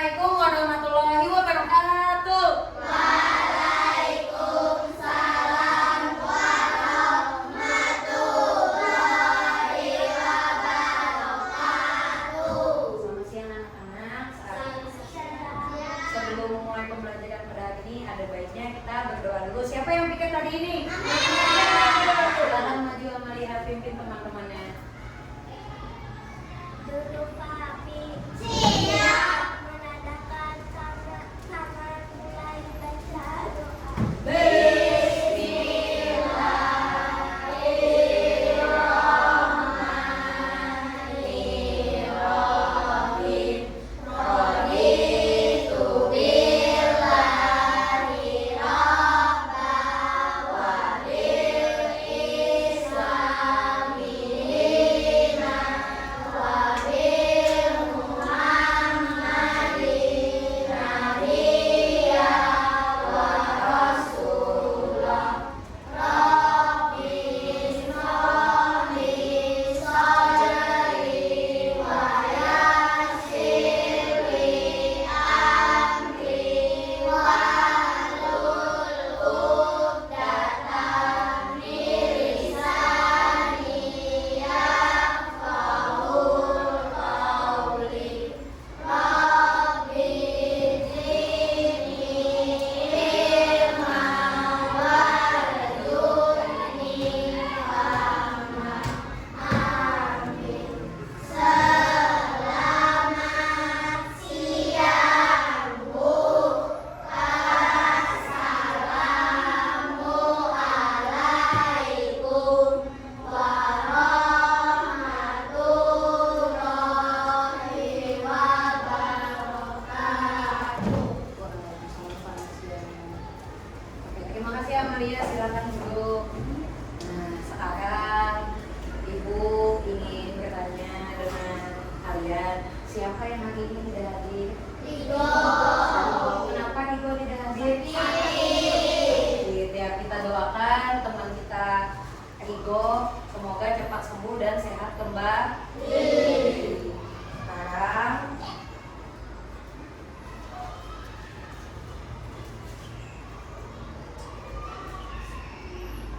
Assalamualaikum warahmatullahi wabarakatuh. Waalaikumsalam warahmatullahi wabarakatuh. Selamat siang anak-anak. Sebelum memulai pembelajaran pada hari ini, ada baiknya kita berdoa dulu. Siapa yang pikir tadi ini? Silakan maju Amalia, pimpin teman-temannya. Duduk Papi. Siap. Menandakan tangan mulai baca doa. Bismillahirrahmanirrahim. Raditu billahi rabba wa bil islami dinan wa bil muhammadin nabiyya wa rasulah. Rabbi ishrah li sadri wa yassir li amri wahlul 'uqdatam min lisani yafqahu qawli. Rabbi zidni ilma warzuqni fahma. Amin. Selamat siang, Bu. Assalamualaikum warahmatullahi wabarakatuh. Oke, terima kasih Amalia, silakan duduk. Nah, sekarang Ibu ingin bertanya dengan kalian, siapa yang hari ini tidak hadir? Tiga. Kenapa Ibu tidak hadir? Ya, kita doakan teman kita Rigo semoga cepat sembuh dan sehat kembali. Sekarang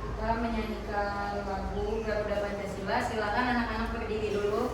kita menyanyikan lagu Garuda Pancasila. Silakan anak-anak berdiri dulu.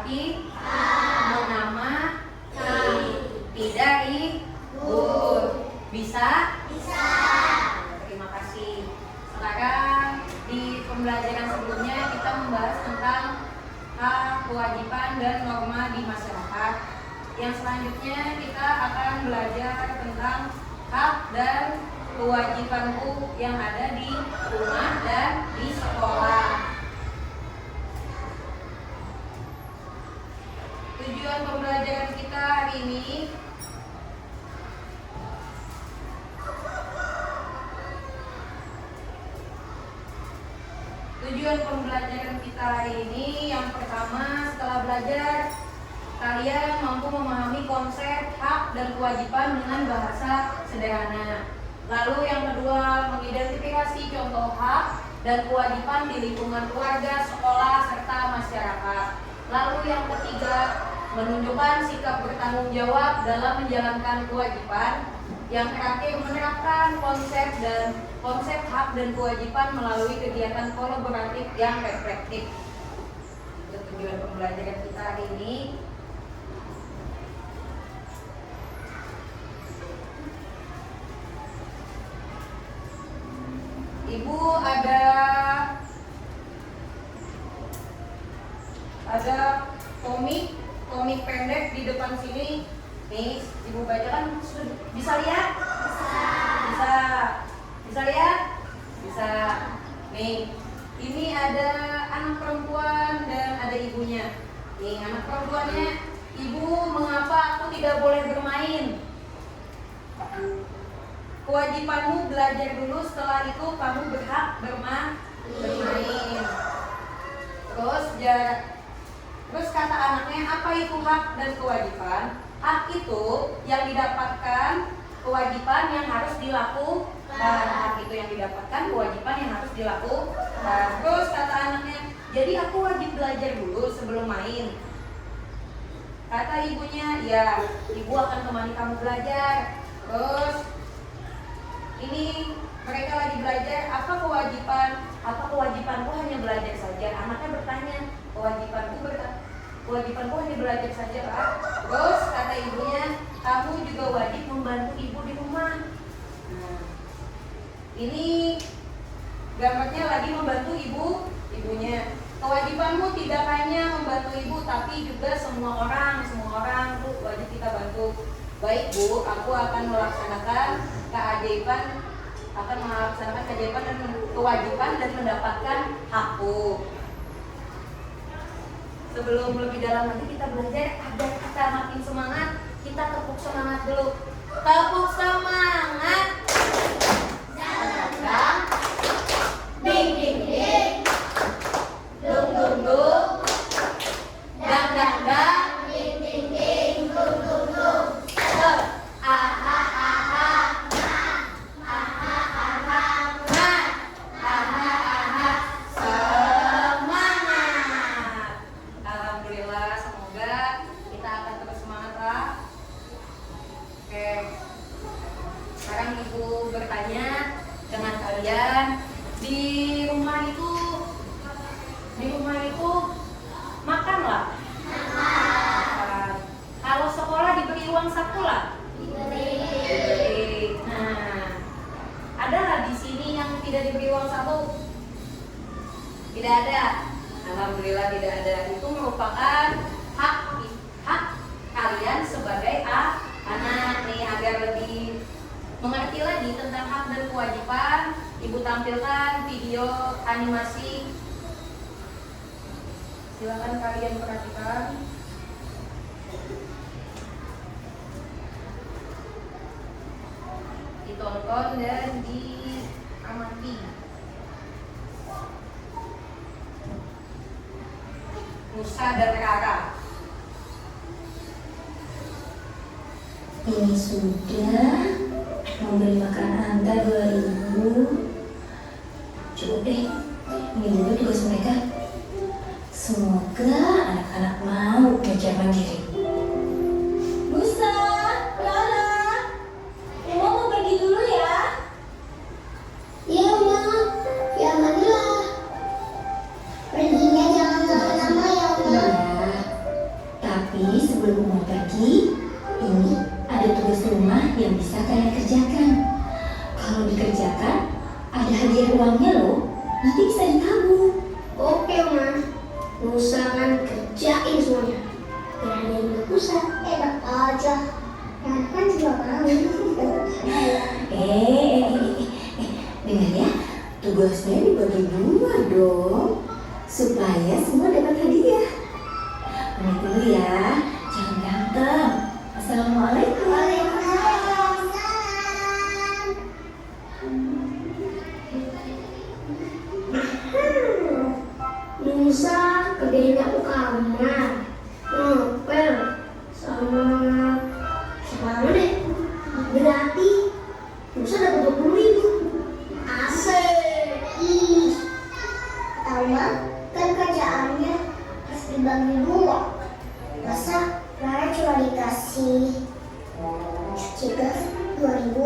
laki-laki, mengamati, tidak libur. Bisa? Bisa. Terima kasih. Sekarang di pembelajaran sebelumnya kita membahas tentang hak, kewajiban, dan norma di masyarakat. Yang selanjutnya kita akan belajar tentang hak dan kewajibanku yang ada di rumah dan di sekolah. Tujuan pembelajaran kita hari ini yang pertama, setelah belajar kalian mampu memahami konsep hak dan kewajiban dengan bahasa sederhana. Lalu yang kedua, mengidentifikasi contoh hak dan kewajiban di lingkungan keluarga, sekolah, serta masyarakat. Lalu yang ketiga, menunjukkan sikap bertanggung jawab dalam menjalankan kewajiban. Yang terakhir, menerapkan konsep hak dan kewajiban melalui kegiatan kolaboratif yang reflektif. Itu tujuan pembelajaran kita hari ini. Ibu ada komik pendek di depan sini. Nih, Ibu bacakan, bisa lihat? Bisa lihat? Bisa. Nih, ini ada anak perempuan dan ada ibunya. Nih, anak perempuannya, Ibu, mengapa aku tidak boleh bermain? Kewajibanmu belajar dulu, setelah itu kamu berhak bermain. Terus kata anaknya, apa itu hak dan kewajiban? Hak itu yang didapatkan, kewajiban yang harus dilakukan. Hak itu yang didapatkan, kewajiban yang harus dilakukan. Terus kata anaknya, jadi aku wajib belajar dulu sebelum main. Kata ibunya, ya, ibu akan temani kamu belajar. Terus ini mereka lagi belajar, apa kewajibanku hanya belajar saja? Anaknya bertanya, kewajibanku hanya belajar saja, Pak. Terus kata ibunya, kamu juga wajib membantu ibu di rumah. Nah, ini gambarnya lagi membantu ibunya. Kewajibanmu tidak hanya membantu ibu, tapi juga semua orang tuh wajib kita bantu. Baik Bu, aku akan melaksanakan keajaiban dan kewajiban dan mendapatkan hakku. Sebelum lebih dalam lagi kita belajar, agar kita makin semangat, kita tepuk semangat dulu. Tepuk semangat. Dang, ding ding ding, dung dung dung, dang dang dang, Ding ding ding, dung dung dung. aha aha, semangat. Alhamdulillah, semoga kita akan terus semangat, Pak. Oke. Sekarang Ibu bertanya dengan kalian, di rumah itu makanlah. Makan. Kalau sekolah diberi uang saku lah. Nah, adalah di sini yang tidak diberi uang saku? Tidak ada. Alhamdulillah tidak ada. Itu merupakan hak kalian sebagai anak nih. Agar lebih mengerti lagi tentang hak dan kewajiban, Ibu tampilkan video animasi. Silakan kalian perhatikan. Ditonton dan diamati. Nusa dan Rara. Ini sudah memberi makan Anda 2000. Cukup deh, ini dulu tugas mereka. Semoga anak-anak mau belajar mandiri. Musa, Lara, Mama mau pergi dulu ya. Iya, Ma. Ya, Manila. Perginya jangan lama-lama ya, Ma. Iya, Tapi sebelum mau pergi, ini ada tugas rumah yang bisa kalian kerjakan. Kalau dikerjakan, ada hadiah uangnya loh. Nanti bisa ditabung. Oke, Ma. Nusa akan kerjain semuanya. Biar ada yang berpusat. Enak aja. Nah, kan juga mau. Dengar ya, tugasnya dibagi dua dong, supaya semua dapat hadiah. Pamit dulu ya, jangan berantem. Assalamualaikum. Waalaikumsalam. Nusa kerjain aku kamar, ngepel, sama sekarang deh. Berarti Nusa dapat 20.000. Asik. Ih, Tama kan kerjaannya harus dibagi dua. Masa Rara cuma dikasih cuci gas 2.000,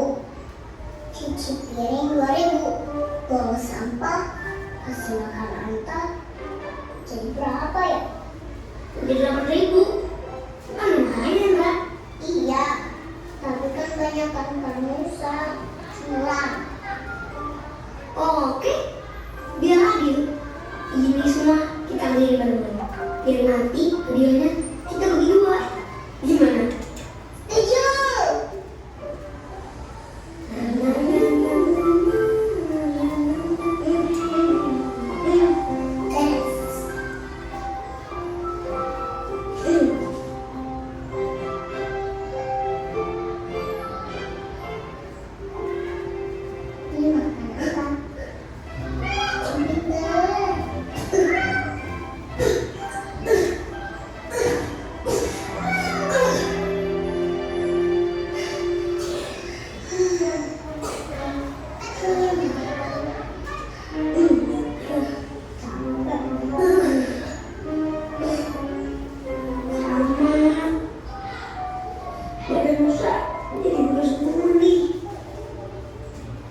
cuci piring 2.000, bawa sampah, kasih makan antar, jadi berapa ya? Jadi 8.000. Kan lumayan, Mbak. Iya, tapi kan banyak kan Nusa. Sembilan. Oke, biar adil. Ini semua kita beli bareng-bareng. Biar nanti hadiahnya kita bagi dua. Gimana? Setuju. Ini makanan apa?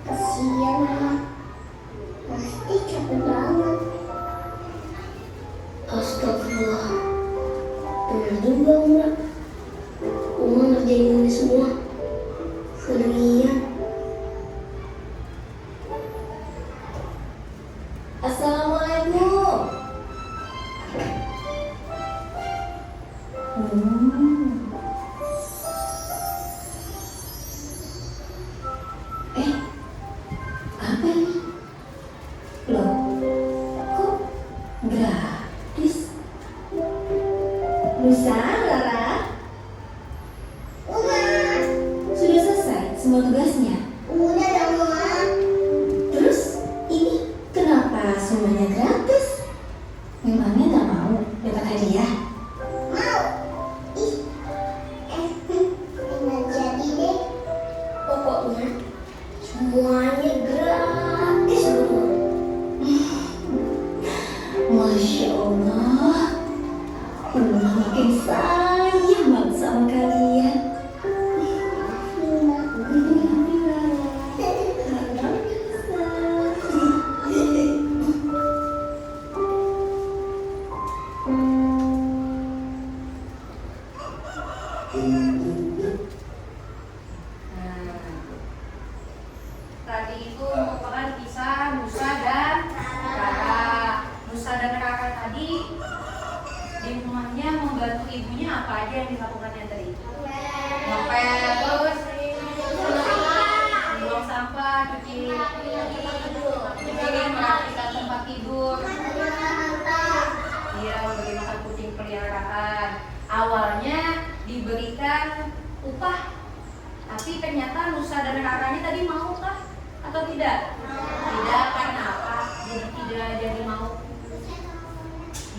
Kasihan anak, pasti capek banget. Astagfirullah, benar juga Mbak. Uma ngerjain ini semua sendirian. Assalamualaikum. Apa ini? Loh, kok gratis? Nusa, Rara, Uma, sudah selesai semua tugasnya? udah dong Uma. Terus ini kenapa semuanya gratis? Memangnya nggak mau dapat hadiah? Mau? Ih, nggak jadi deh. Pokoknya semuanya gratis semua. Masya Allah, Uma makin sayang banget sama kalian. Tadi itu merupakan kisah Nusa dan Rara. Nusa dan Rara tadi di rumahnya membantu ibunya apa aja yang dilakukannya tadi? Ngepel, terus buang sampah, cuci piring, merapikan tempat tidur. Iya, memberi makan kucing peliharaan. Awalnya diberikan upah, tapi ternyata Nusa dan Raranya tadi mau kah atau tidak? Tidak, karena apa? Jadi tidak jadi mau.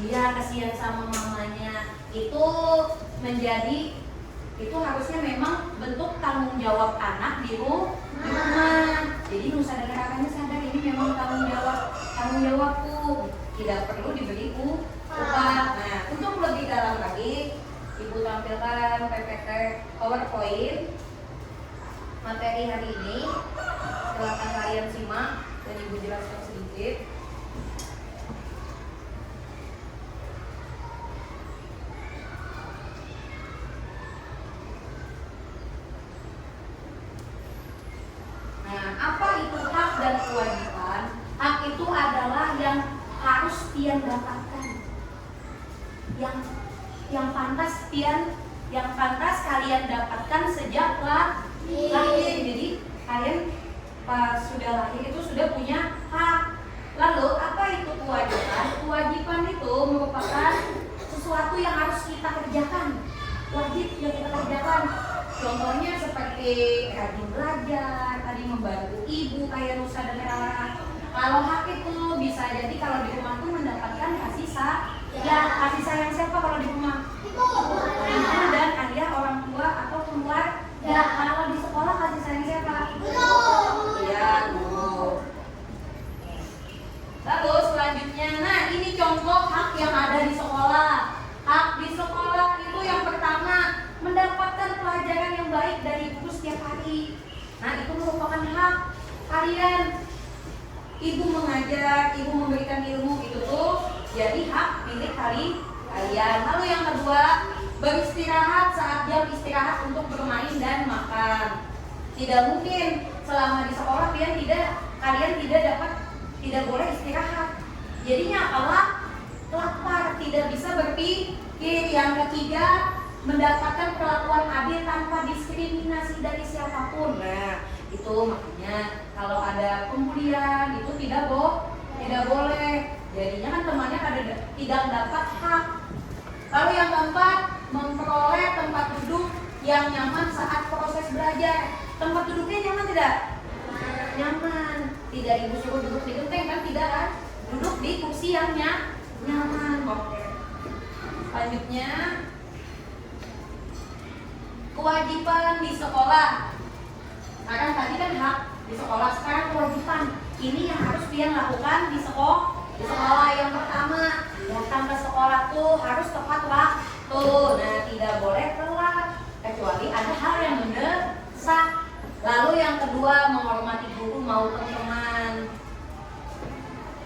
Iya, kasihan sama mamanya. Itu harusnya memang bentuk tanggung jawab anak di rumah. Jadi Nusa dan Raranya sadar ini memang tanggung jawabku. Tidak perlu diberi upah. Nah, untuk lebih dalam lagi, Ibu tampilkan PPT PowerPoint materi hari ini. Silakan kalian simak dan Ibu jelaskan sedikit. yang pantas kalian dapatkan sejak lahir. Jadi kalian pas sudah lahir itu sudah punya hak. Lalu apa itu kewajiban? Kewajiban itu merupakan sesuatu yang harus kita kerjakan, wajib yang kita kerjakan. Contohnya seperti rajin belajar, tadi membantu ibu kayak Nusa dan Rara. Kalau hak itu bisa jadi kalau di rumah tuh mendapatkan kasih sayang siapa kalau di rumah? Ibu dan ayah, orang tua atau keluarga. Kalau di sekolah kasih sayang siapa? Iya, guru. Lalu selanjutnya, nah ini contoh hak yang ada di sekolah. Hak di sekolah itu yang pertama, mendapatkan pelajaran yang baik dari guru setiap hari. Nah itu merupakan hak kalian. Ibu mengajar, ibu memberikan ilmu, itu tuh jadi hak milik kalian. Lalu yang kedua, beristirahat saat jam istirahat untuk bermain dan makan. Tidak mungkin selama di sekolah kalian tidak boleh istirahat. Jadinya apalah? Lapar, tidak bisa berpikir. Yang ketiga, mendapatkan perlakuan adil tanpa diskriminasi dari siapapun. Nah, itu makanya kalau ada pembulian itu tidak boleh. Jadinya kan temannya tidak dapat hak. Lalu yang keempat, memperoleh tempat duduk yang nyaman saat proses belajar. Tempat duduknya nyaman tidak? Nyaman. Tidak ibu suruh duduk di genteng kan? Tidak kan? Duduk di kursi yang nyaman. Oke. Selanjutnya, kewajiban di sekolah. Sekarang tadi kan hak di sekolah, sekarang kewajiban. Ini yang harus kalian lakukan di sekolah. Yang pertama, datang ke sekolah tuh harus tepat waktu. Nah, tidak boleh telat kecuali ada hal yang mendesak. Lalu yang kedua, menghormati guru maupun teman.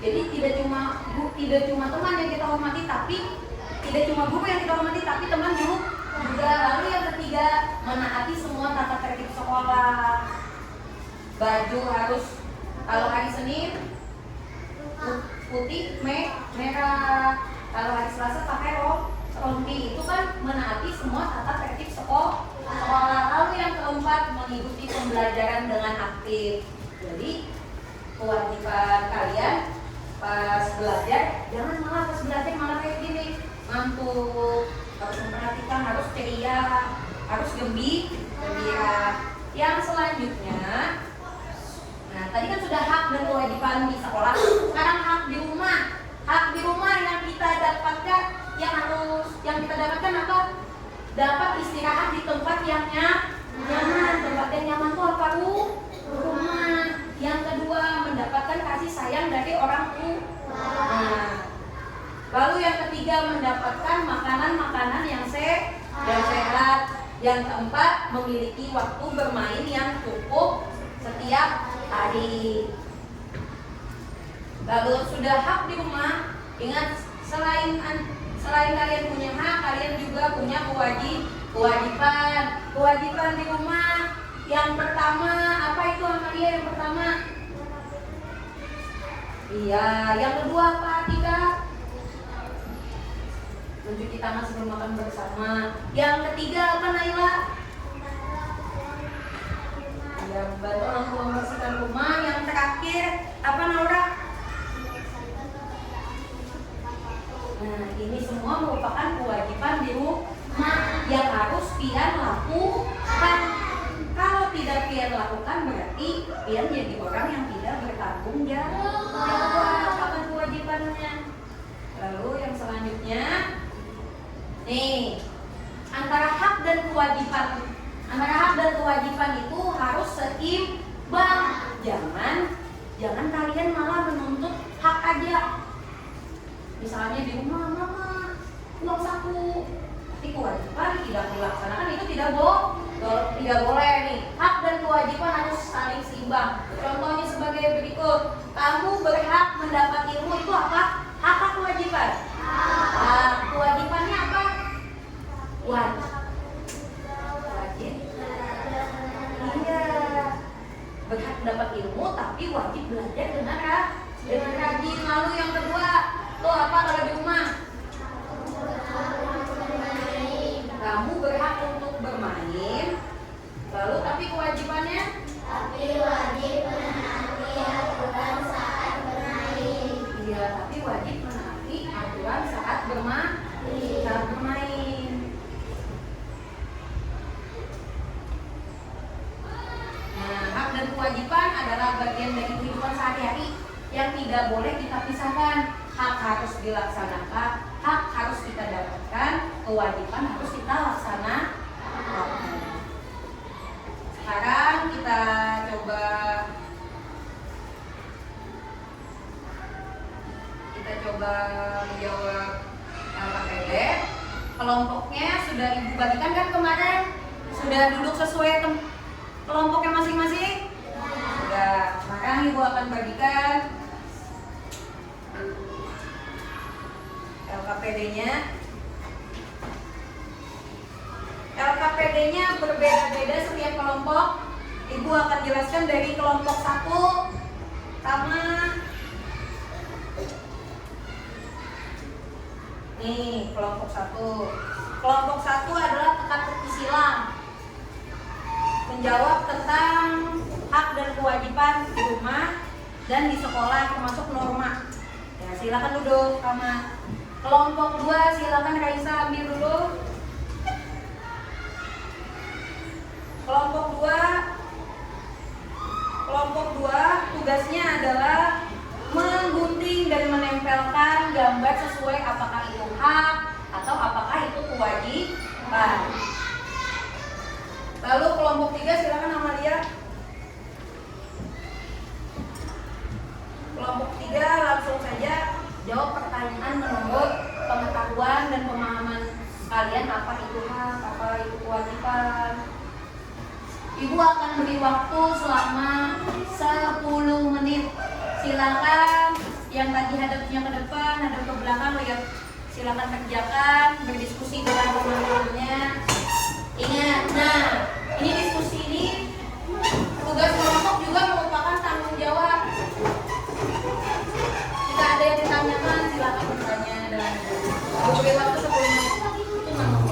Jadi tidak cuma teman yang kita hormati, tapi tidak cuma guru yang kita hormati, tapi teman juga. Lalu yang ketiga, menaati semua tata tertib sekolah. Baju harus, kalau hari Senin putih, merah. Kalau hari Selasa pakai rompi. Itu kan menaati semua tata tertib sekolah. Lalu yang keempat, mengikuti pembelajaran dengan aktif. Jadi kewajiban kalian pas belajar, jangan malah kayak gini, ngantuk. Harus memperhatikan, harus ceria, harus gembira. Yang selanjutnya, nah tadi kan sudah hak dan kewajiban di sekolah. Sekarang hak di rumah. Hak di rumah yang kita dapatkan, yang kita dapatkan apa? Dapat istirahat di tempat yang nyaman. Tempat yang nyaman itu apa? Rumah. Yang kedua, mendapatkan kasih sayang dari orang tua. Nah, lalu yang ketiga, mendapatkan makanan yang sehat. Yang keempat, memiliki waktu bermain yang cukup setiap hari. Lalu sudah hak di rumah, ingat selain kalian punya hak, kalian juga punya kewajiban. Kewajiban di rumah yang pertama, apa itu Amalia yang pertama? Iya, yang kedua apa Atika? Mencuci tangan sebelum makan bersama. Yang ketiga apa Naila? Ya, membantu orang tua membersihkan rumah. Yang terakhir apa Naura? Nah, ini semua merupakan kewajiban di rumah yang harus pian lakukan. Kalau tidak pian lakukan berarti pian jadi orang yang tidak bertanggung jawab akan kewajibannya. Lalu yang selanjutnya, nih, antara hak dan kewajiban itu harus seimbang. Jangan kalian malah menuntut hak aja. Misalnya di rumah, mama uang saku, tapi kewajiban tidak dilaksanakan, itu tidak boleh nih. Hak dan kewajiban harus saling seimbang. Contohnya sebagai berikut, kamu berhak mendapat ilmu, itu apa? Hak atau kewajiban? Kewajibannya apa? Wajib. Iya, berhak mendapat ilmu tapi wajib belajar dengan rajin. Lalu yang kedua, tuh apa kalau di rumah? saat bermain. Nah, hak dan kewajiban adalah bagian dari kehidupan sehari-hari yang tidak boleh kita pisahkan. Hak harus dilaksanakan, hak harus kita dapatkan, kewajiban harus kita laksanakan. Sekarang kita coba menjawab LKPD. Kelompoknya sudah ibu bagikan kan kemarin? Sudah duduk sesuai kelompoknya masing-masing? Sudah. Sekarang ibu akan bagikan LKPD-nya. LKPD-nya berbeda-beda setiap kelompok. Ibu akan jelaskan dari kelompok 1 sama nih, kelompok 1. Kelompok 1 adalah teka-teki silang. Menjawab tentang hak dan kewajiban di rumah dan di sekolah termasuk norma. Ya, silakan duduk sama. Kelompok 2 silakan Raisa ambil dulu. Kelompok 2 tugasnya adalah menggunting dan menempelkan gambar sesuai apakah itu hak atau apakah itu kewajiban. Lalu kelompok 3 silakan Amalia. Kelompok 3 langsung saja jawab pertanyaan menurut pengetahuan dan pemahaman kalian apa itu hak, apa itu kewajiban. Ibu akan beri waktu selama 10 menit. Silakan yang tadi hadapnya ke depan, hadap ke belakang, lihat. Silakan kerjakan, berdiskusi dengan teman-temannya. Ingat, nah, ini diskusi ini tugas kelompok juga merupakan tanggung jawab. Jika ada yang ditanyakan, silakan bertanya dengan beri waktu 10 menit. Itu nama.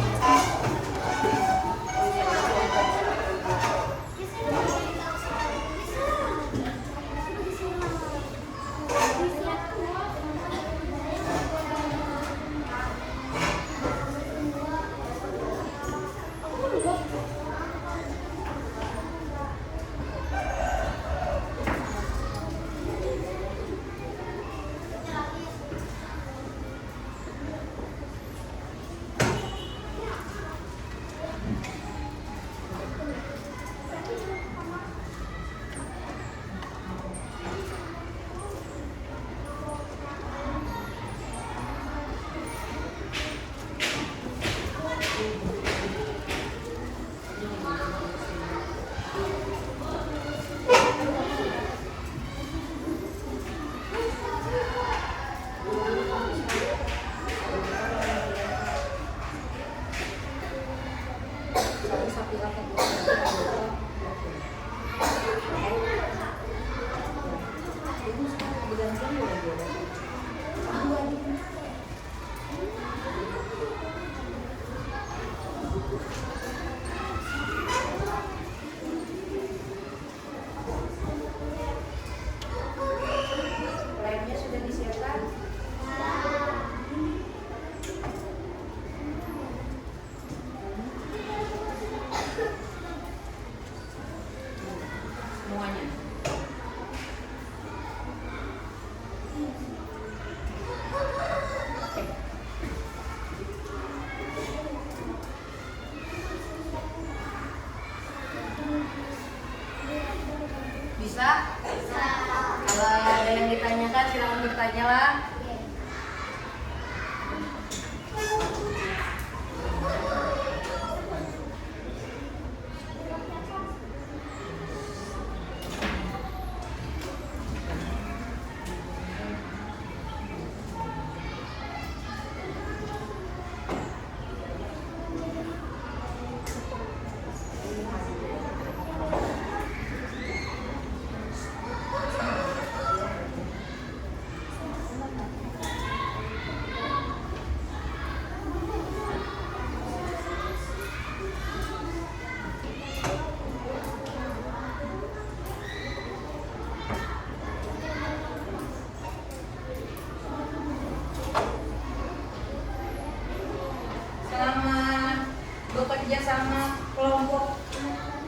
kerja sama kelompok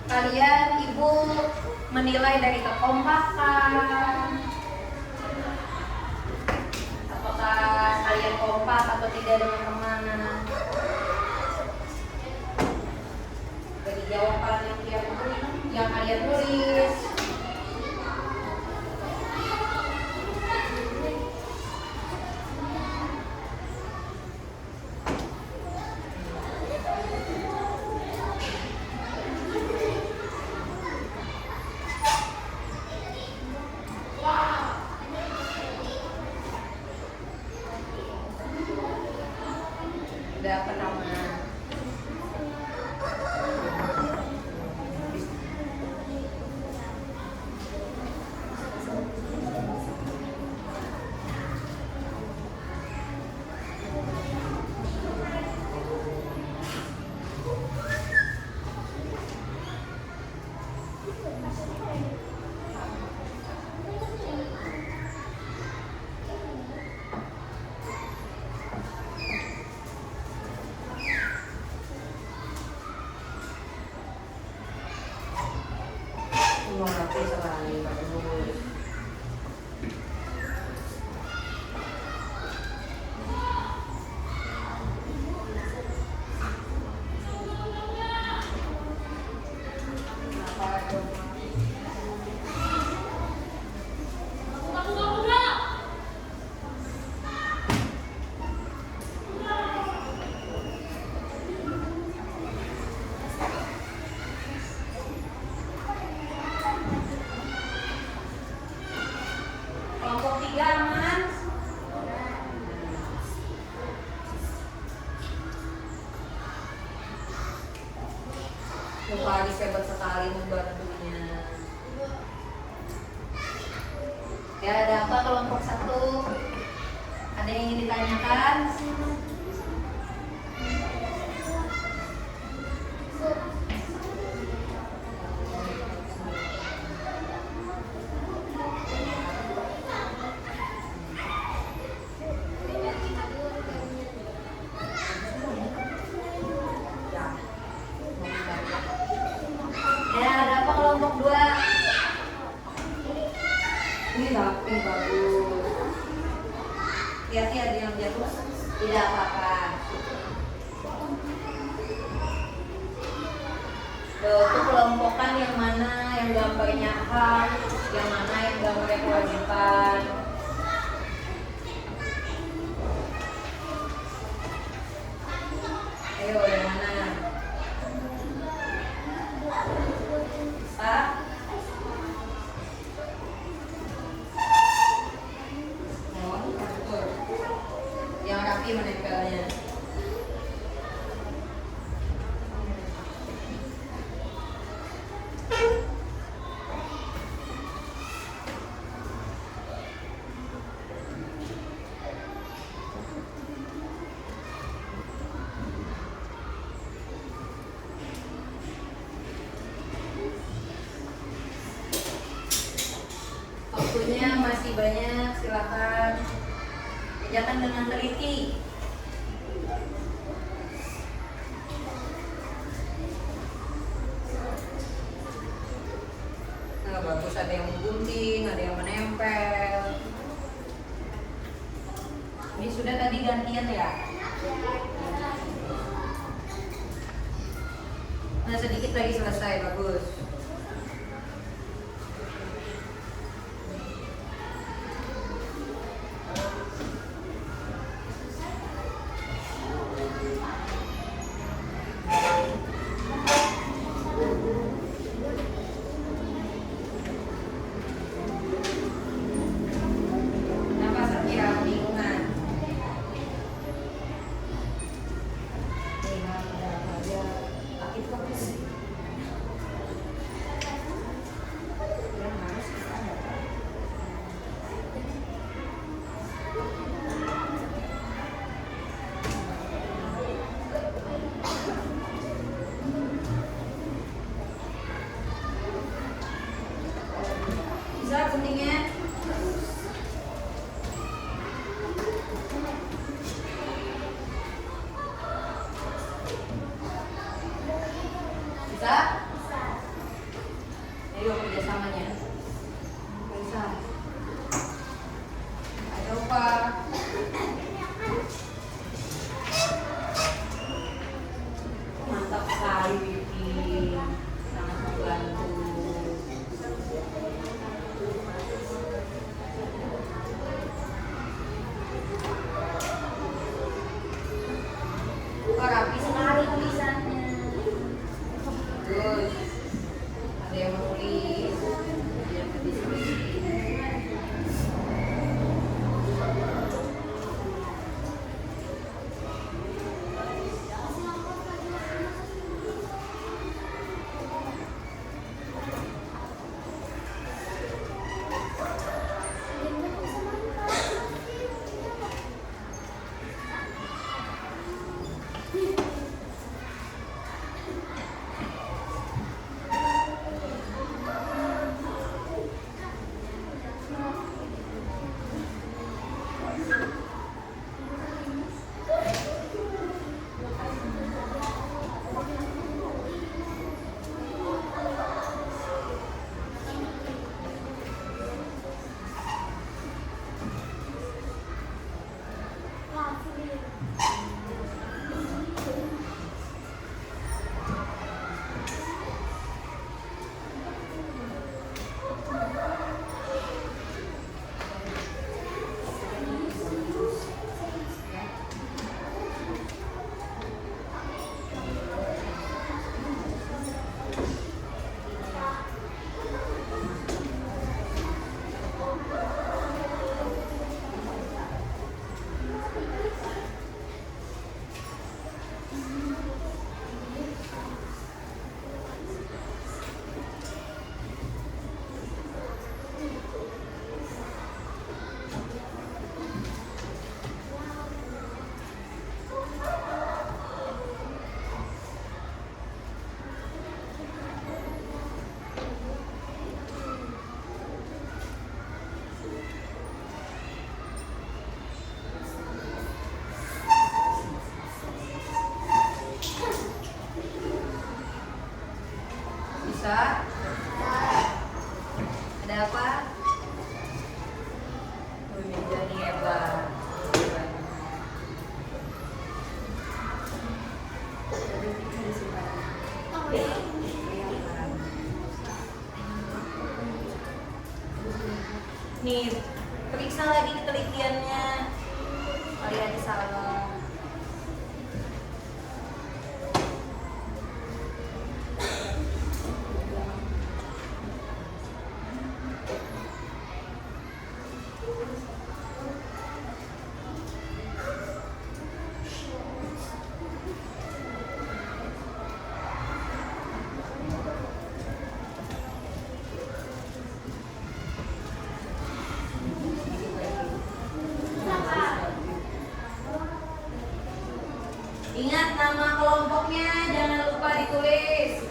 kalian, ibu menilai dari kekompakan. Apakah kalian kompak atau tidak dengan teman? Dari jawaban yang kalian tulis. Udah apa nama? Mau ngapain sekali bagus. Apa dong? Kelompok 3 aman. Muka Adis hebat sekali membantunya. Ya, ada apa kelompok 1? Ada yang ingin ditanyakan? Ya, ada apa kelompok 2? Ini rapi bagus. Hati-hati ada yang jatuh. Tidak apa-apa. Itu kelompokan yang mana yang gambarnya hak, yang mana yang gambarnya kewajiban. Ayo, yang mana? Pak? Yang rapi menempelnya. Waktunya masih banyak, silakan kerjakan dengan teliti. Nah, bagus, ada yang menggunting, ada yang menempel. Ini sudah tadi gantian ya? Nah, sedikit lagi selesai, bagus. Kenapa Sakira kebingungan? Ada apa aja? Aktif fokus. Nih, periksa lagi ketelitiannya. Kalian salah. Ingat nama kelompoknya jangan lupa ditulis.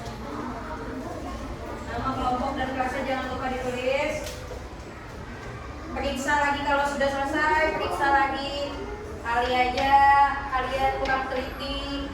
Nama kelompok dan kelasnya jangan lupa ditulis. Periksa lagi kalau sudah selesai, periksa lagi. Kali aja kalian kurang teliti.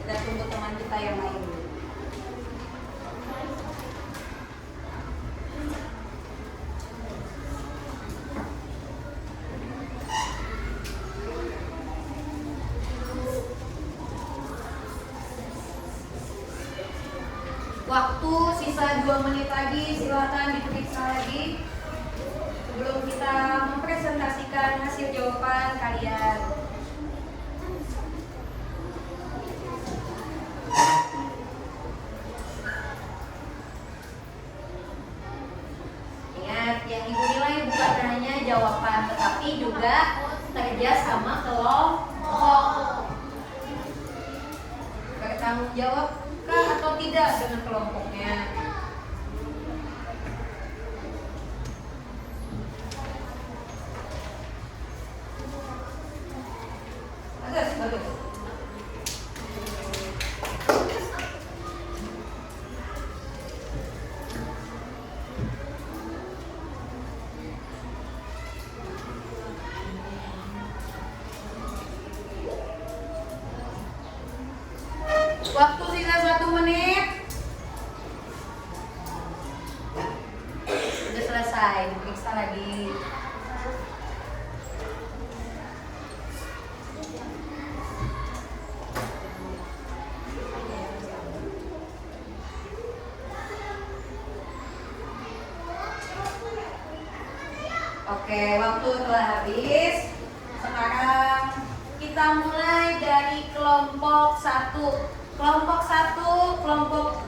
Kita tunggu teman kita yang lain dulu. Waktu sisa 2 menit lagi, silakan diperiksa lagi sebelum kita mempresentasikan hasil jawaban kalian. Ingat, yang ibu nilai bukan hanya jawaban, tetapi juga kerja sama kelompok. Bertanggung jawab atau tidak dengan kelompoknya. Bagus. Waktu sisa 1 menit. Sudah selesai, periksa lagi. Oke, waktu telah habis. Sekarang kita mulai dari kelompok 1. Kelompok 1, kelompok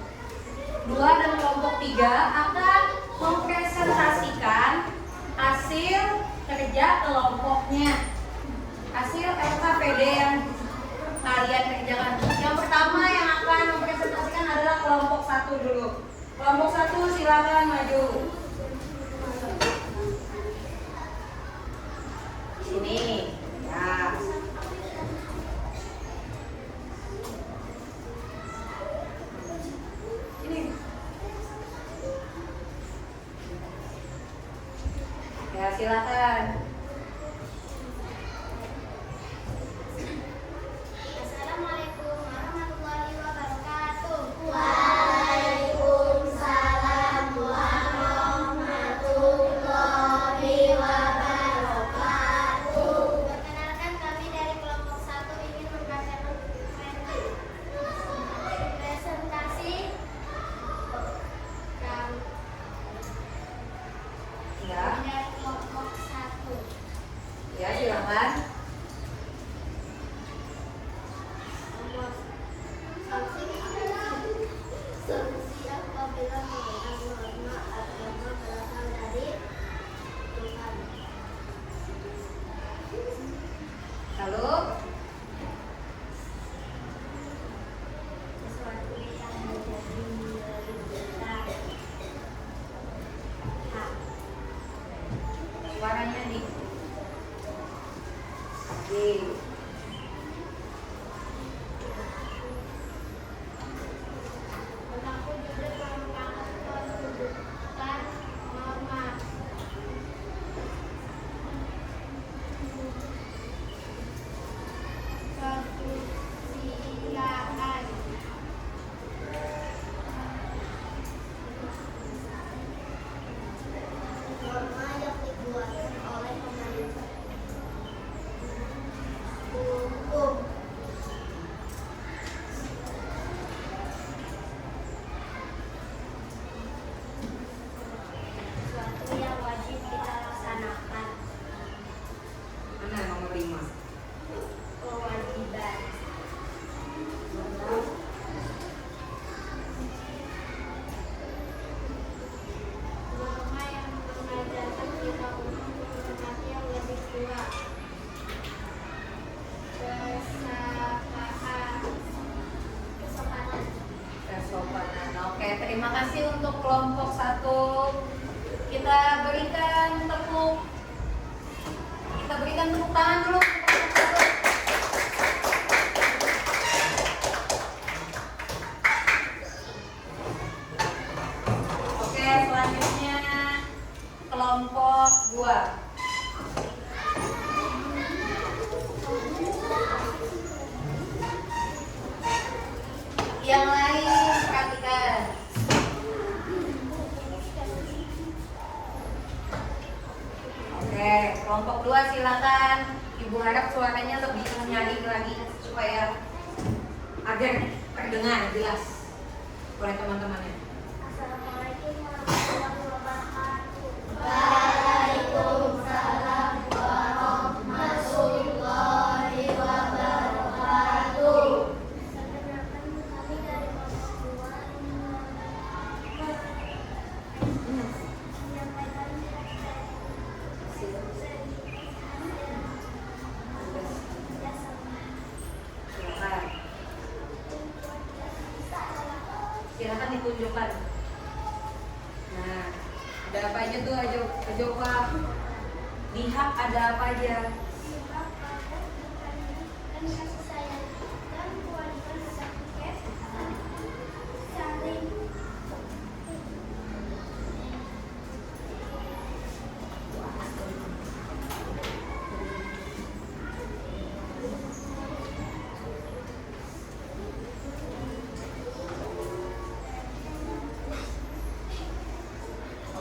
2, dan kelompok 3 akan mempresentasikan hasil kerja kelompoknya. Hasil LKPD yang kalian kerjakan. Yang pertama yang akan mempresentasikan adalah kelompok 1 dulu. Kelompok 1 silakan maju. Sini. Ya. Ya, silakan. Assalamualaikum warahmatullahi wabarakatuh. Waalaikumsalam warahmatullahi wabarakatuh. Perkenalkan, kami dari kelompok 1 ingin presentasi Ya. dari kelompok 1. Ya, silakan. Solusi apabila menggunakan norma agama berasal dari Tuhan. Lalu Sesuatu yang menjadi milik kita. suaranya di. Oke. Berlaku juga merupakan pendudukan norma. Masih untuk kelompok 1, kita berikan tepuk tangan dulu. Oke, selanjutnya kelompok 2. Yang lain perhatikan. Oke, kelompok 2 silakan. Ibu harap suaranya lebih nyaring lagi supaya agar terdengar jelas oleh teman-temannya. Assalamualaikum warahmatullahi wabarakatuh. Waalaikumsalam warahmatullahi wabarakatuh. Perkenalkan kami dari kelompok 2 menyampaikan Silakan ditunjukkan. Nah, ada apa aja tuh Ajoka? Lihat ada apa aja. dan kasih sayang dan kewajiban sertifikat saling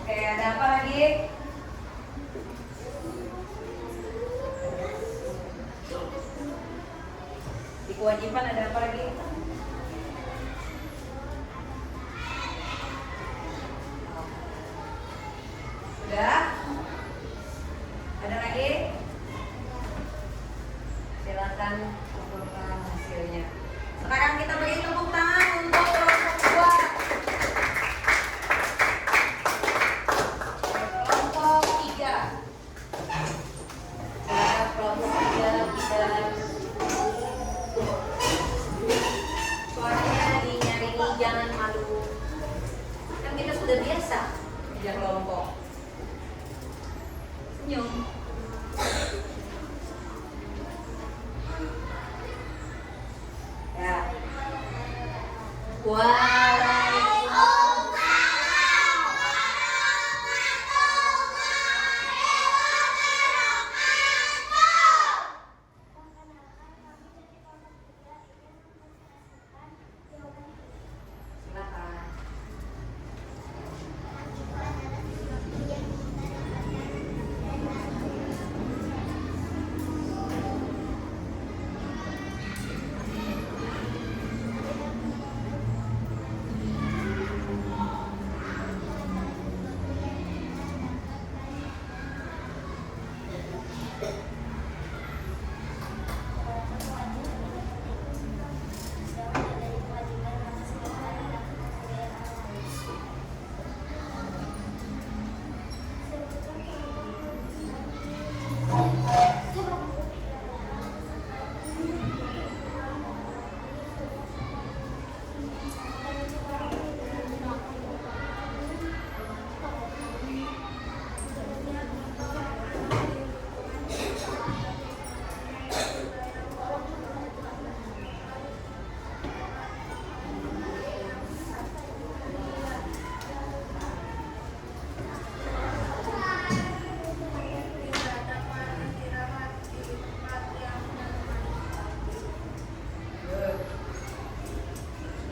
Oke, ada apa lagi? Di kewajiban ada apa lagi? Sudah? Ada lagi? Silakan kumpulkan hasilnya. Sekarang kita beri tepuk tangan untuk kelompok 2. Kelompok 3. Kelompok 3 kita suaranya dinyaringi, jangan malu. Kan kita sudah biasa kerja kelompok. Senyum. Ya. Silakan.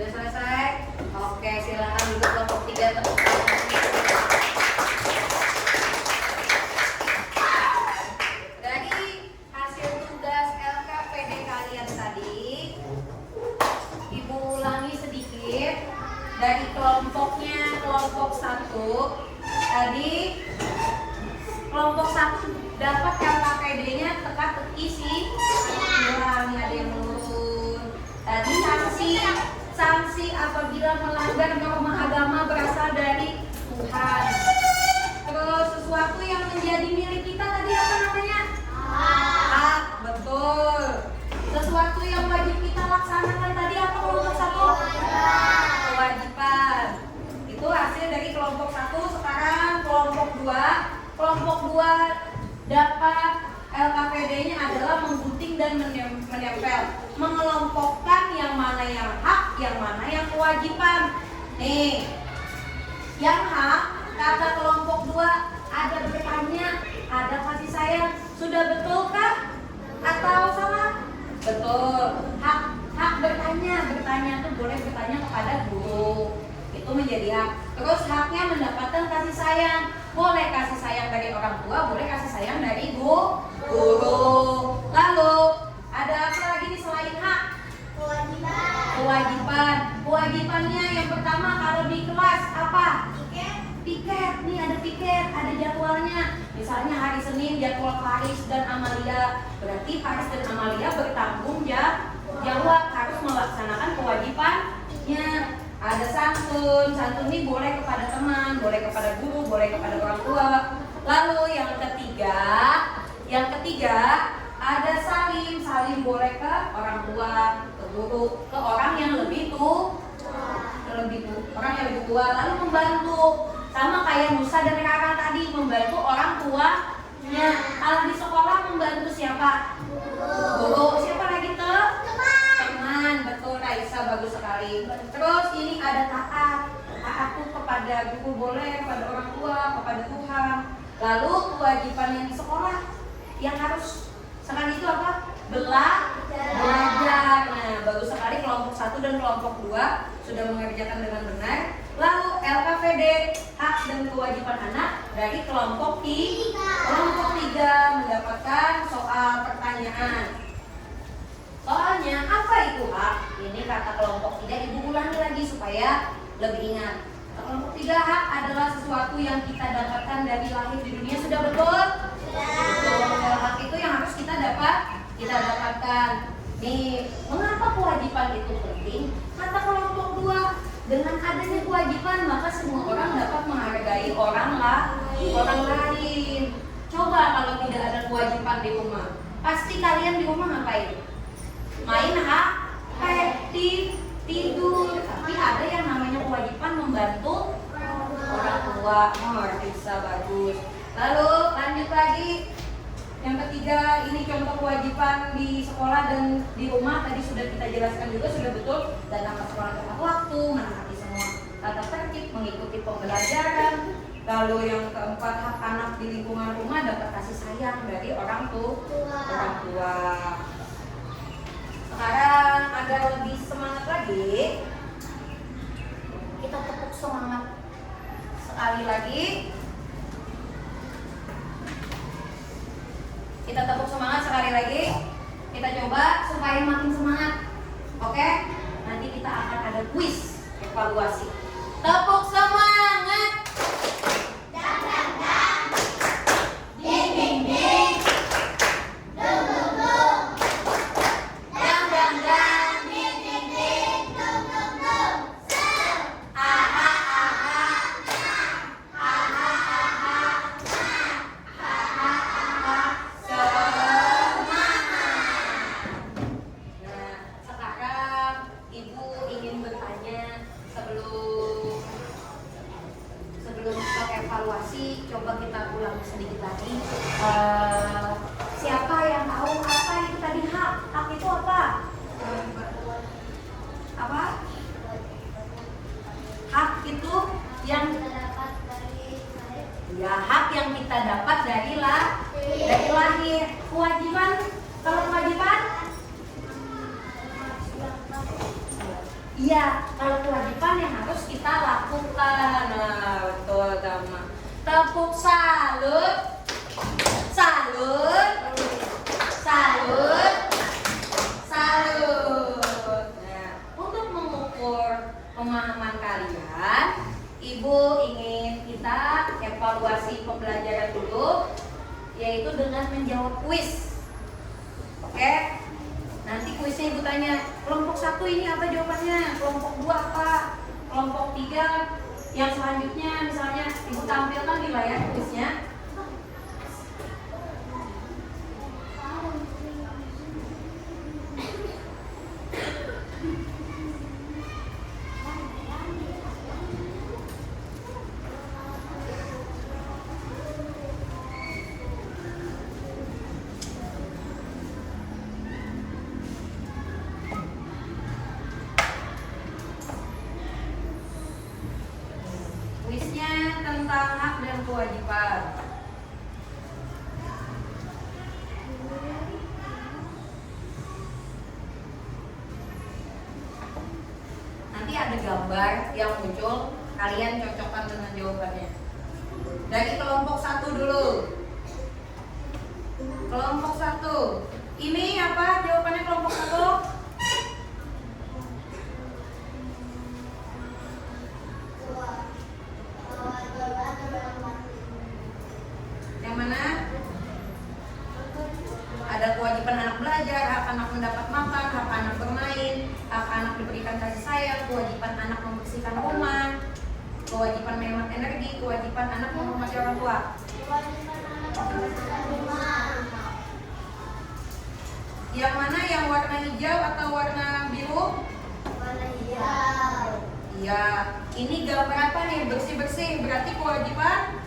Sudah selesai? Oke, silakan duduk kelompok 3 tepuk tangan. Dari hasil tugas LKPD kalian tadi, Ibu ulangi sedikit. Dari kelompok 1 tadi, kelompok 1 dapat LKPD-nya teka-teki sih. Kurang ada yang menurun. Tadi sanksi apabila melanggar norma agama berasal dari Tuhan. Terus sesuatu yang menjadi milik kita tadi apa namanya? Hak, betul. Sesuatu yang wajib kita laksanakan tadi apa kelompok 1? Kewajiban. Itu 2 dapat LKPD-nya adalah menggunting dan menempel, mengelompokkan yang mana yang hak, yang mana yang kewajiban. Nih, yang hak kata kelompok 2 ada bertanya, ada kasih sayang. Sudah betulkah? Atau salah? Betul. Hak bertanya tuh boleh bertanya kepada guru. Itu menjadi hak. Terus haknya mendapatkan kasih sayang. Boleh kasih sayang dari orang tua, boleh kasih sayang dari guru. Lalu ada apa lagi nih selain hak? Kewajiban. Kewajibannya yang pertama kalau di kelas apa? Piket. Nih ada piket, ada jadwalnya. Misalnya hari Senin jadwal Faris dan Amalia. Berarti Faris dan Amalia bertanggung jawab harus melaksanakan kewajibannya. Ada santun ini boleh kepada teman, boleh kepada guru, boleh kepada orang tua. Lalu yang ketiga ada salim boleh ke orang tua, ke guru, ke orang yang lebih tua. Lalu membantu, sama kayak Musa dan Rara tadi, membantu orang tuanya. Kalau di sekolah membantu siapa? Guru. Siapa lagi tuh? Teman. Betul, Raisa, bagus sekali. Terus ini ada taat tuh kepada guru boleh, kepada orang tua, kepada Tuhan. Lalu kewajiban yang di sekolah yang harus sekarang itu apa? Belajar. Nah, bagus sekali kelompok 1 dan kelompok 2 sudah mengerjakan dengan benar. Lalu LKPD, hak dan kewajiban anak dari kelompok 3 mendapatkan soal pertanyaan. Soalnya apa itu hak? Ini kata kelompok 3, ibu ulangi lagi supaya lebih ingat. Kelompok 3, hak adalah sesuatu yang kita dapatkan dari lahir di dunia. Sudah betul? Betul. Hak itu yang harus kita dapatkan. Nih, mengapa kewajiban itu penting? Kata kelompok 2, dengan adanya kewajiban maka semua orang dapat menghargai orang lain. Coba kalau tidak ada kewajiban di rumah, pasti kalian di rumah ngapain? Main HP, tidur. Tapi ada yang namanya kewajiban membantu orang tua. Bisa bagus. Lalu lanjut lagi. Yang ketiga, ini contoh kewajiban di sekolah dan di rumah. Tadi sudah kita jelaskan juga, sudah betul. Datang ke sekolah tepat waktu, menaati semua tata tertib, mengikuti pembelajaran. Lalu yang keempat, hak anak di lingkungan rumah dapat kasih sayang dari orang tua. Sekarang agar lebih semangat lagi, kita tepuk semangat sekali lagi. Kita coba supaya makin semangat. Oke? Nanti kita akan ada kuis evaluasi. Tepuk semangat. Coba kita ulang sedikit lagi. Siapa yang tahu apa itu tadi hak? Hak itu apa? Apa? Hak itu yang hak yang kita dapat dari lahir. Kewajiban, kalau kewajiban? Iya, kalau kewajiban yang harus kita lakukan. Nah, betul, Dama. Tepuk salut. Nah, untuk mengukur pemahaman kalian, Ibu ingin kita evaluasi pembelajaran dulu, yaitu dengan menjawab kuis. Oke? Nanti kuisnya Ibu tanya, kelompok 1 ini apa jawabannya? Kelompok 2 apa? Kelompok 3 yang selanjutnya, misalnya Ibu tampilkan di layar kuisnya. ada gambar yang muncul, kalian cocokkan dengan jawabannya. Dari kelompok 1 dulu. Kelompok 1. Ini apa jawabannya kelompok 1? Yang mana? Ada kewajiban anak belajar, hak anak mendapat makan, hak anak bermain, hak anak diberikan kasih sayang, kewajiban anak membersihkan rumah, kewajiban menghemat energi, kewajiban anak menghormati orang tua. Yang mana, yang warna hijau atau warna biru? Warna hijau. Iya, ini gambar apa nih? Bersih-bersih, berarti kewajiban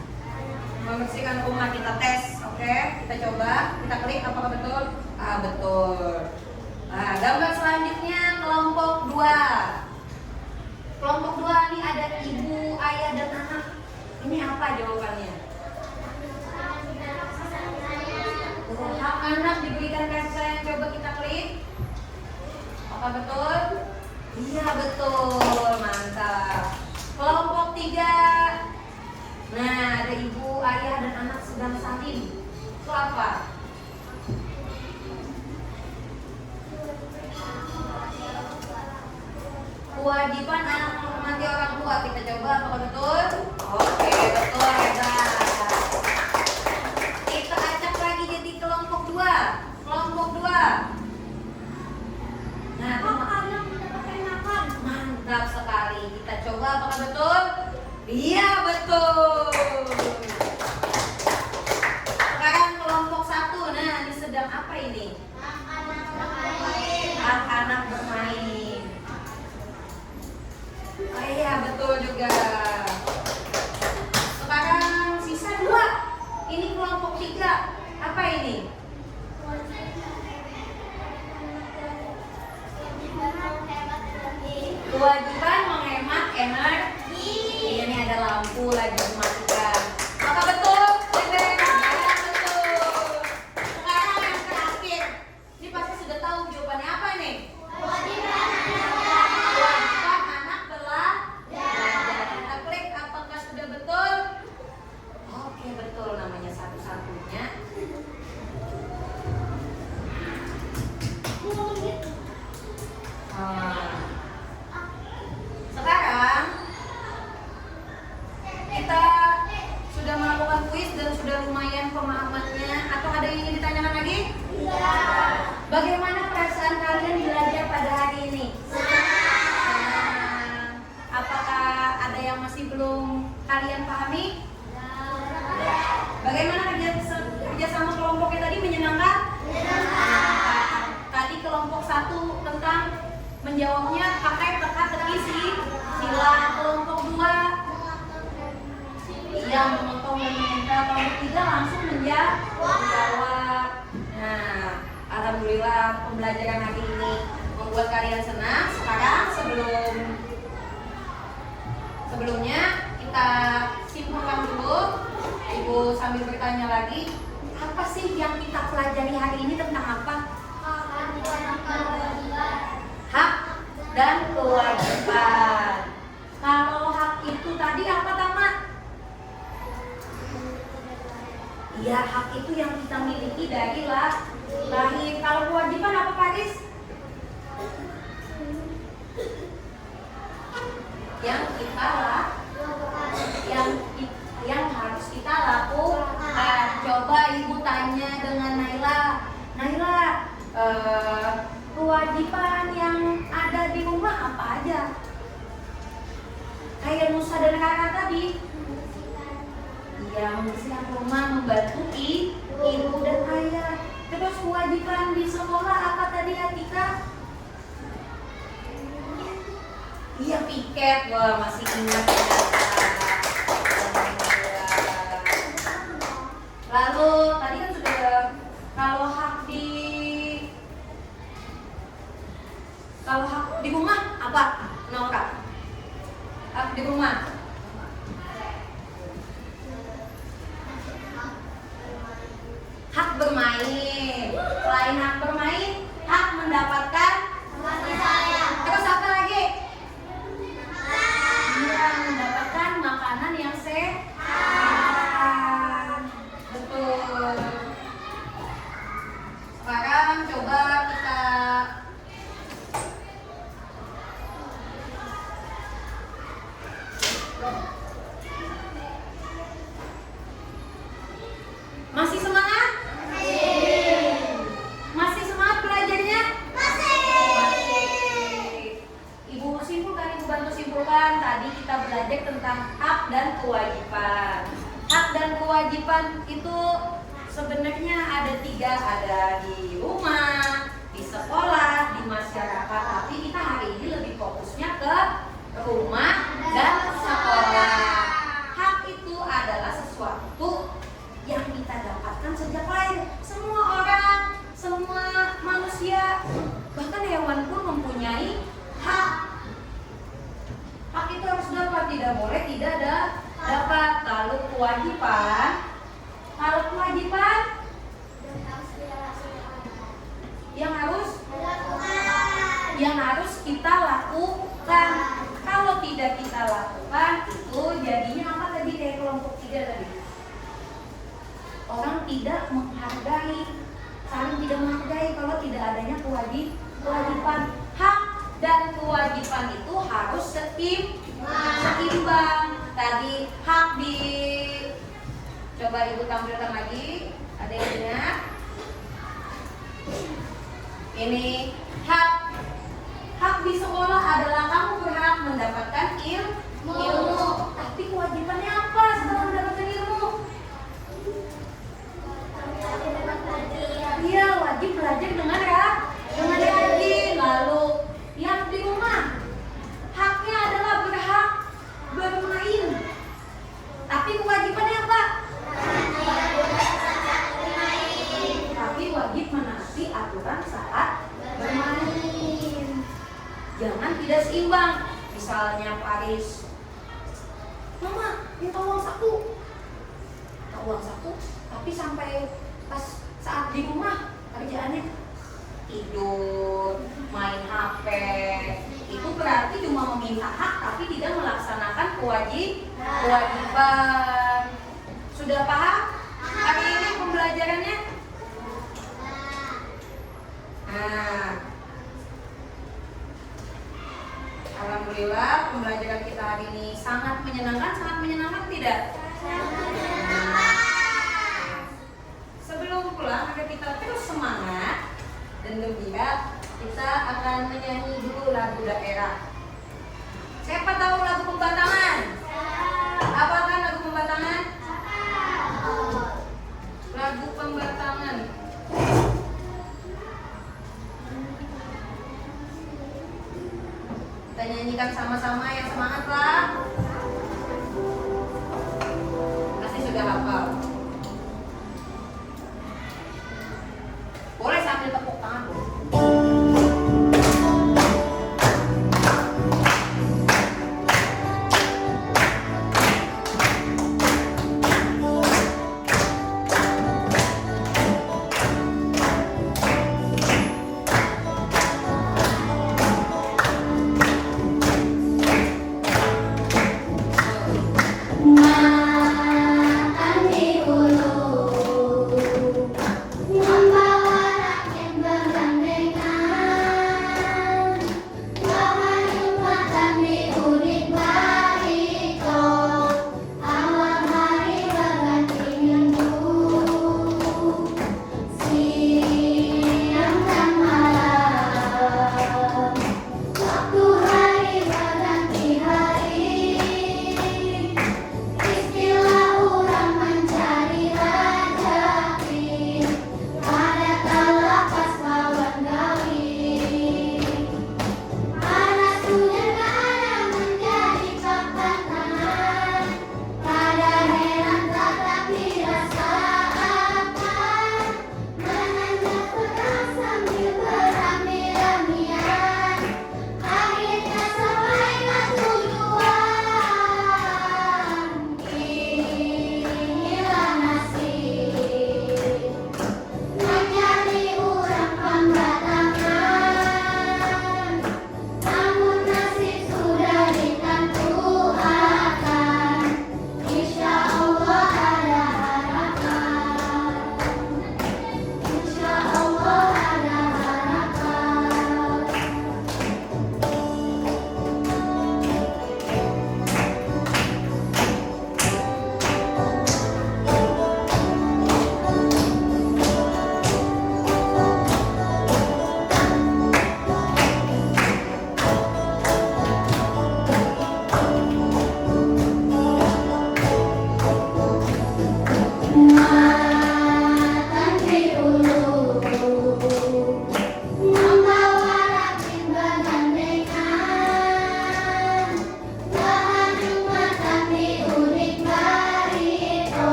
membersihkan rumah. Kita tes, oke? Kita coba, kita klik apakah betul? Ah, betul. Nah, gambar selanjutnya kelompok 2. Kelompok 2 ini ada ibu, ayah, dan anak. Ini apa jawabannya? Hak anak diberikan kasih sayang. Coba kita klik. Apa betul? Iya, betul. Mantap. Kelompok 3. Nah, ada ibu, ayah, dan anak sedang salim. Itu apa? Kewajiban anak menghormati orang tua. Kita coba apakah betul? Oke, betul, hebat. Kita acak lagi jadi kelompok 2. Kelompok 2. Nah, anak mendapatkan makan. Mantap sekali. Kita coba apakah betul? Iya, betul. Sekarang kelompok 1. Nah, ini sedang apa ini? Hak anak bermain. Oh iya, betul juga. Sekarang sisa 2. Ini kelompok 3. Apa ini? Kewajiban menghemat energi. Ini ada lampu lagi dimatikan. Maka betul? Betul. Sekarang yang terakhir. Ini pasti sudah tahu jawabannya apa nih? Kewajiban anak belajar. Kita klik apakah sudah betul? Oke, betul, namanya satu-satunya. Sekarang kita sudah melakukan kuis dan sudah lumayan pemahamannya. Atau ada yang ingin ditanyakan lagi? Iya. Bagaimana perasaan kalian belajar pada hari ini? Senang. Apakah ada yang masih belum kalian pahami? Bagaimana kerjasama kelompoknya tadi, menyenangkan? Menyenangkan. Tadi kelompok 1 tentang menjawabnya pakai teka-teki sila. Kelompok 2 yang memotong dan menempel. Kelompok 3 langsung menjawab. Nah, alhamdulillah pembelajaran hari ini membuat kalian senang. Sekarang sebelumnya kita simpulkan dulu. Ibu sambil bertanya lagi, apa sih yang kita pelajari hari ini tentang apa? Hak dan kewajiban. Kalau hak itu tadi apa, Tama? Iya, hak itu yang kita miliki dari lahir. Kalau kewajiban apa, Paris? Yang kita yang harus kita lakukan. Coba ibu tanya dengan Naila. Naila, kewajiban yang ada di rumah apa aja? Kayak Nusa dan Kakak tadi. Iya, membersihkan rumah, membantu ibu dan ayah. Terus kewajiban di sekolah apa tadi, Atika? Iya, piket. Wah, masih ingat ya. Lalu tadi kan sudah, kalau hak di rumah apa? Nora. Hak di rumah. Hak bermain. Selain hak bermain, hak mendapatkan kasih sayang. Terus apa lagi? tidak ada di rumah, di sekolah, di masyarakat, tapi kita hari ini lebih fokusnya ke rumah dan sekolah. Hak itu adalah sesuatu yang kita dapatkan sejak lahir. Semua orang, semua manusia, bahkan hewan pun mempunyai hak. Hak itu harus dapat, tidak boleh tidak ada dapat. Lalu kewajiban, yang harus kita lakukan. Kalau tidak kita lakukan, itu jadinya apa tadi, kayak kelompok 3 tadi. Orang tidak menghargai, saling tidak menghargai kalau tidak adanya kewajiban. Hak dan kewajiban itu harus seimbang. Tadi hak coba ibu tampilkan lagi, ada yang ingat? Ini hak di sekolah adalah kamu berhak mendapatkan ilmu. Tapi kewajibannya apa setelah mendapatkan ilmu? Iya, wajib belajar dengan rajin. Lalu yang di rumah, haknya adalah berhak bermain. Tapi kewajibannya apa? Tapi wajib menaati aturan saat bermain. Jangan tidak seimbang. Misalnya Paris, mama minta uang saku, tapi sampai pas saat di rumah kerjaannya tidur, main HP. Itu berarti cuma meminta hak tapi tidak melaksanakan kewajiban. Sudah paham hari ini pembelajarannya? Nah, alhamdulillah pembelajaran kita hari ini sangat menyenangkan tidak? Sebelum pulang agar kita terus semangat dan gembira, kita akan menyanyi dulu lagu daerah. Siapa tahu lagu Pembatangan? Apa kan lagu Pembatangan? Lagu Pembatangan. Kita nyanyikan sama-sama, yang semangat lah. Pasti sudah hafal. Boleh sambil tepuk tangan.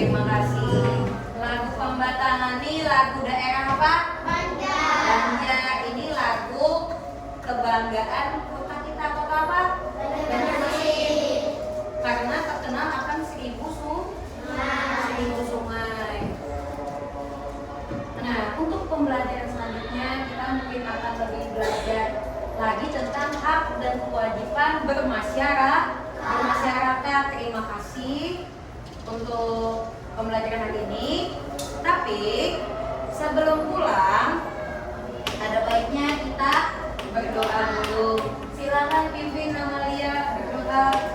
Terima kasih. Lagu pembatangan ini lagu daerah apa? Banjar. Ini lagu kebanggaan kota kita, kota apa? Banjarmasin. Karena terkenal akan 1000 sungai. Nah, untuk pembelajaran selanjutnya kita mungkin akan lebih belajar lagi tentang hak dan kewajiban bermasyarakat. Terima kasih untuk pembelajaran hari ini. Tapi sebelum pulang, ada baiknya kita berdoa dulu. Silakan pimpin Amalia berdoa.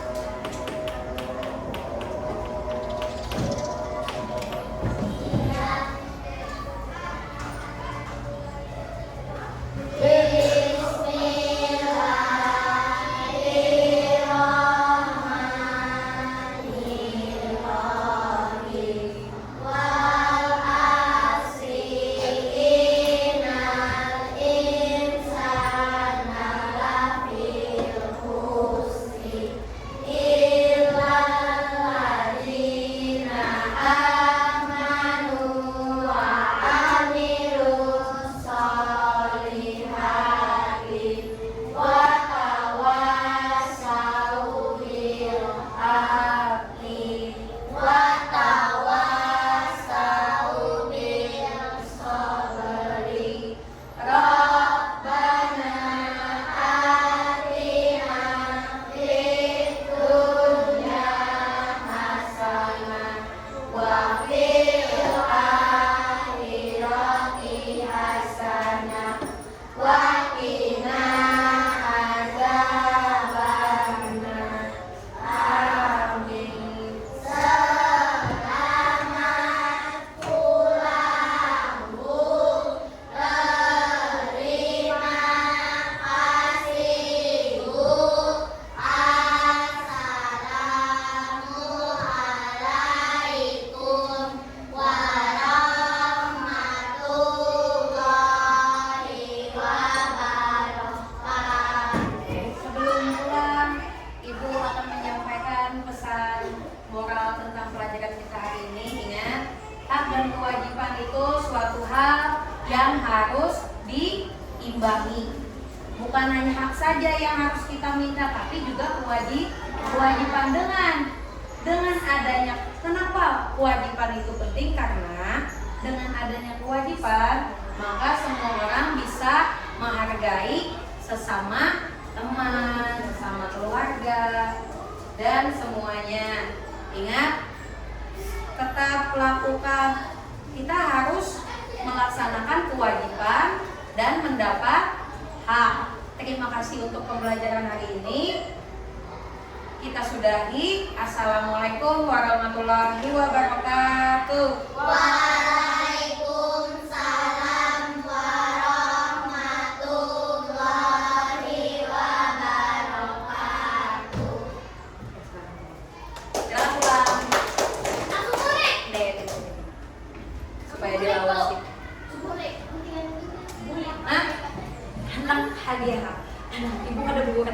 Yang harus diimbangi. Bukan hanya hak saja yang harus kita minta, tapi juga kewajiban dengan adanya. Kenapa kewajiban itu penting? Karena dengan adanya kewajiban, maka semua orang bisa menghargai sesama teman, sesama keluarga, dan semuanya. Ingat, tetap lakukan. Kita harus melaksanakan kewajiban dan mendapat hak. Terima kasih untuk pembelajaran hari ini. Kita sudahi. Assalamualaikum warahmatullahi wabarakatuh.